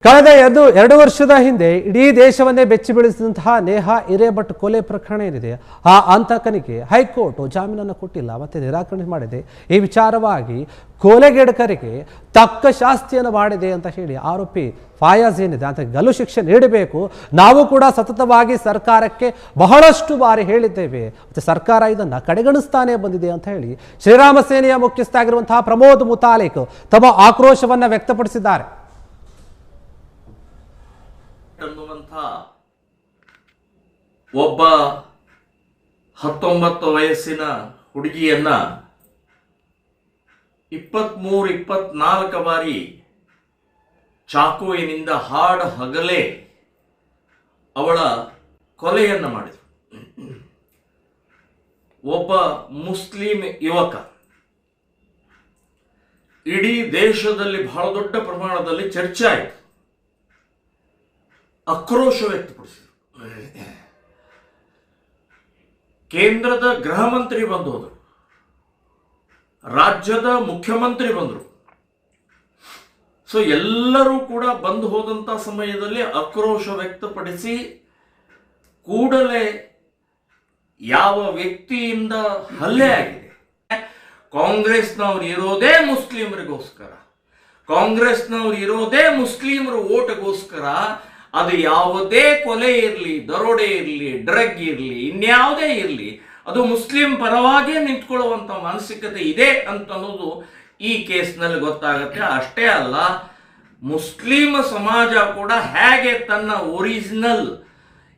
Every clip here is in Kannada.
ಕಳೆದ ಎರಡು ವರ್ಷದ ಹಿಂದೆ ಇಡೀ ದೇಶವನ್ನೇ ಬೆಚ್ಚಿ ಬೀಳಿಸಿದಂತಹ ನೇಹಾ ಹಿರೇಮಠ್ ಕೊಲೆ ಪ್ರಕರಣ ಏನಿದೆ ಆ ಹಂತಕನಿಗೆ ಹೈಕೋರ್ಟ್ ಜಾಮೀನನ್ನು ಕೊಟ್ಟಿಲ್ಲ ಮತ್ತೆ ನಿರಾಕರಣೆ ಮಾಡಿದೆ. ಈ ವಿಚಾರವಾಗಿ ಕೊಲೆಗೇಡಕರಿಗೆ ತಕ್ಕ ಶಾಸ್ತಿಯನ್ನು ಮಾಡಿದೆ ಅಂತ ಹೇಳಿ ಆರೋಪಿ ಫಯಾಜ್ ಏನಿದೆ ಅಂತ ಗಲ್ಲು ಶಿಕ್ಷೆ ನೀಡಬೇಕು. ನಾವು ಕೂಡ ಸತತವಾಗಿ ಸರ್ಕಾರಕ್ಕೆ ಬಹಳಷ್ಟು ಬಾರಿ ಹೇಳಿದ್ದೇವೆ, ಮತ್ತೆ ಸರ್ಕಾರ ಇದನ್ನು ಕಡೆಗಣಿಸ್ತಾನೆ ಬಂದಿದೆ ಅಂತ ಹೇಳಿ ಶ್ರೀರಾಮ ಸೇನೆಯ ಮುಖ್ಯಸ್ಥ ಆಗಿರುವಂತಹ ಪ್ರಮೋದ್ ಮುತಾಲಿಕ್ ತಮ್ಮ ಆಕ್ರೋಶವನ್ನು ವ್ಯಕ್ತಪಡಿಸಿದ್ದಾರೆ. ಅನ್ನುವಂಥ ಒಬ್ಬ 19 ವಯಸ್ಸಿನ ಹುಡುಗಿಯನ್ನ 23-24 ಬಾರಿ ಚಾಕುವಿನಿಂದ ಹಗಲೇ ಅವಳ ಕೊಲೆಯನ್ನ ಮಾಡಿದರು. ಒಬ್ಬ ಮುಸ್ಲಿಂ ಯುವಕ ಇಡೀ ದೇಶದಲ್ಲಿ ಬಹಳ ದೊಡ್ಡ ಪ್ರಮಾಣದಲ್ಲಿ ಚರ್ಚೆ ಆಯಿತು, ಆಕ್ರೋಶ ವ್ಯಕ್ತಪಡಿಸಿದರು. ಕೇಂದ್ರದ ಗೃಹ ಮಂತ್ರಿ ಬಂದು ಹೋದರು, ರಾಜ್ಯದ ಮುಖ್ಯಮಂತ್ರಿ ಬಂದರು. ಸೊ ಎಲ್ಲರೂ ಕೂಡ ಬಂದು ಹೋದಂಥ ಸಮಯದಲ್ಲಿ ಆಕ್ರೋಶ ವ್ಯಕ್ತಪಡಿಸಿ ಕೂಡಲೇ ಯಾವ ವ್ಯಕ್ತಿಯಿಂದ ಹಲ್ಲೆ ಆಗಿದೆ, ಕಾಂಗ್ರೆಸ್ನವ್ರು ಇರೋದೇ ಮುಸ್ಲಿಮರಿಗೋಸ್ಕರ, ಕಾಂಗ್ರೆಸ್ನವ್ರು ಇರೋದೇ ಮುಸ್ಲಿಮರ ಓಟ್ಗೋಸ್ಕರ, ಅದು ಯಾವುದೇ ಕೊಲೆ ಇರಲಿ, ದರೋಡೆ ಇರಲಿ, ಡ್ರಗ್ ಇರಲಿ, ಇನ್ಯಾವುದೇ ಇರಲಿ, ಅದು ಮುಸ್ಲಿಂ ಪರವಾಗಿ ನಿಂತ್ಕೊಳ್ಳುವಂಥ ಮಾನಸಿಕತೆ ಇದೆ ಅಂತನ್ನೋದು ಈ ಕೇಸ್ನಲ್ಲಿ ಗೊತ್ತಾಗುತ್ತೆ. ಅಷ್ಟೇ ಅಲ್ಲ, ಮುಸ್ಲಿಂ ಸಮಾಜ ಕೂಡ ಹೇಗೆ ತನ್ನ ಒರಿಜಿನಲ್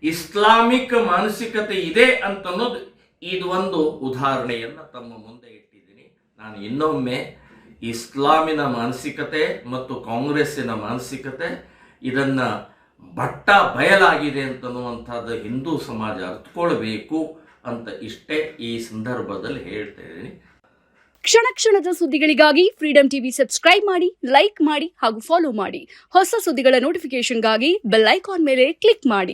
ಇಸ್ಲಾಮಿಕ್ ಮಾನಸಿಕತೆ ಇದೆ ಅಂತನ್ನೋದು ಇದು ಒಂದು ಉದಾಹರಣೆಯನ್ನು ತಮ್ಮ ಮುಂದೆ ಇಟ್ಟಿದ್ದೀನಿ. ನಾನು ಇನ್ನೊಮ್ಮೆ ಇಸ್ಲಾಮಿನ ಮಾನಸಿಕತೆ ಮತ್ತು ಕಾಂಗ್ರೆಸ್ಸಿನ ಮಾನಸಿಕತೆ ಇದನ್ನು ಬಟ್ಟ ಬಯಲಾಗಿದೆ ಅಂತನ್ನುವಂಥದ್ದು ಹಿಂದೂ ಸಮಾಜ ಅರ್ಥಕೊಳ್ಬೇಕು ಅಂತ ಇಷ್ಟೇ ಈ ಸಂದರ್ಭದಲ್ಲಿ ಹೇಳ್ತಾ ಇದ್ದೀನಿ. ಕ್ಷಣ ಕ್ಷಣದ ಸುದ್ದಿಗಳಿಗಾಗಿ ಫ್ರೀಡಂ ಟಿವಿ ಸಬ್ಸ್ಕ್ರೈಬ್ ಮಾಡಿ, ಲೈಕ್ ಮಾಡಿ ಹಾಗೂ ಫಾಲೋ ಮಾಡಿ. ಹೊಸ ಸುದ್ದಿಗಳ ನೋಟಿಫಿಕೇಶನ್ಗಾಗಿ ಬೆಲ್ ಐಕಾನ್ ಮೇಲೆ ಕ್ಲಿಕ್ ಮಾಡಿ.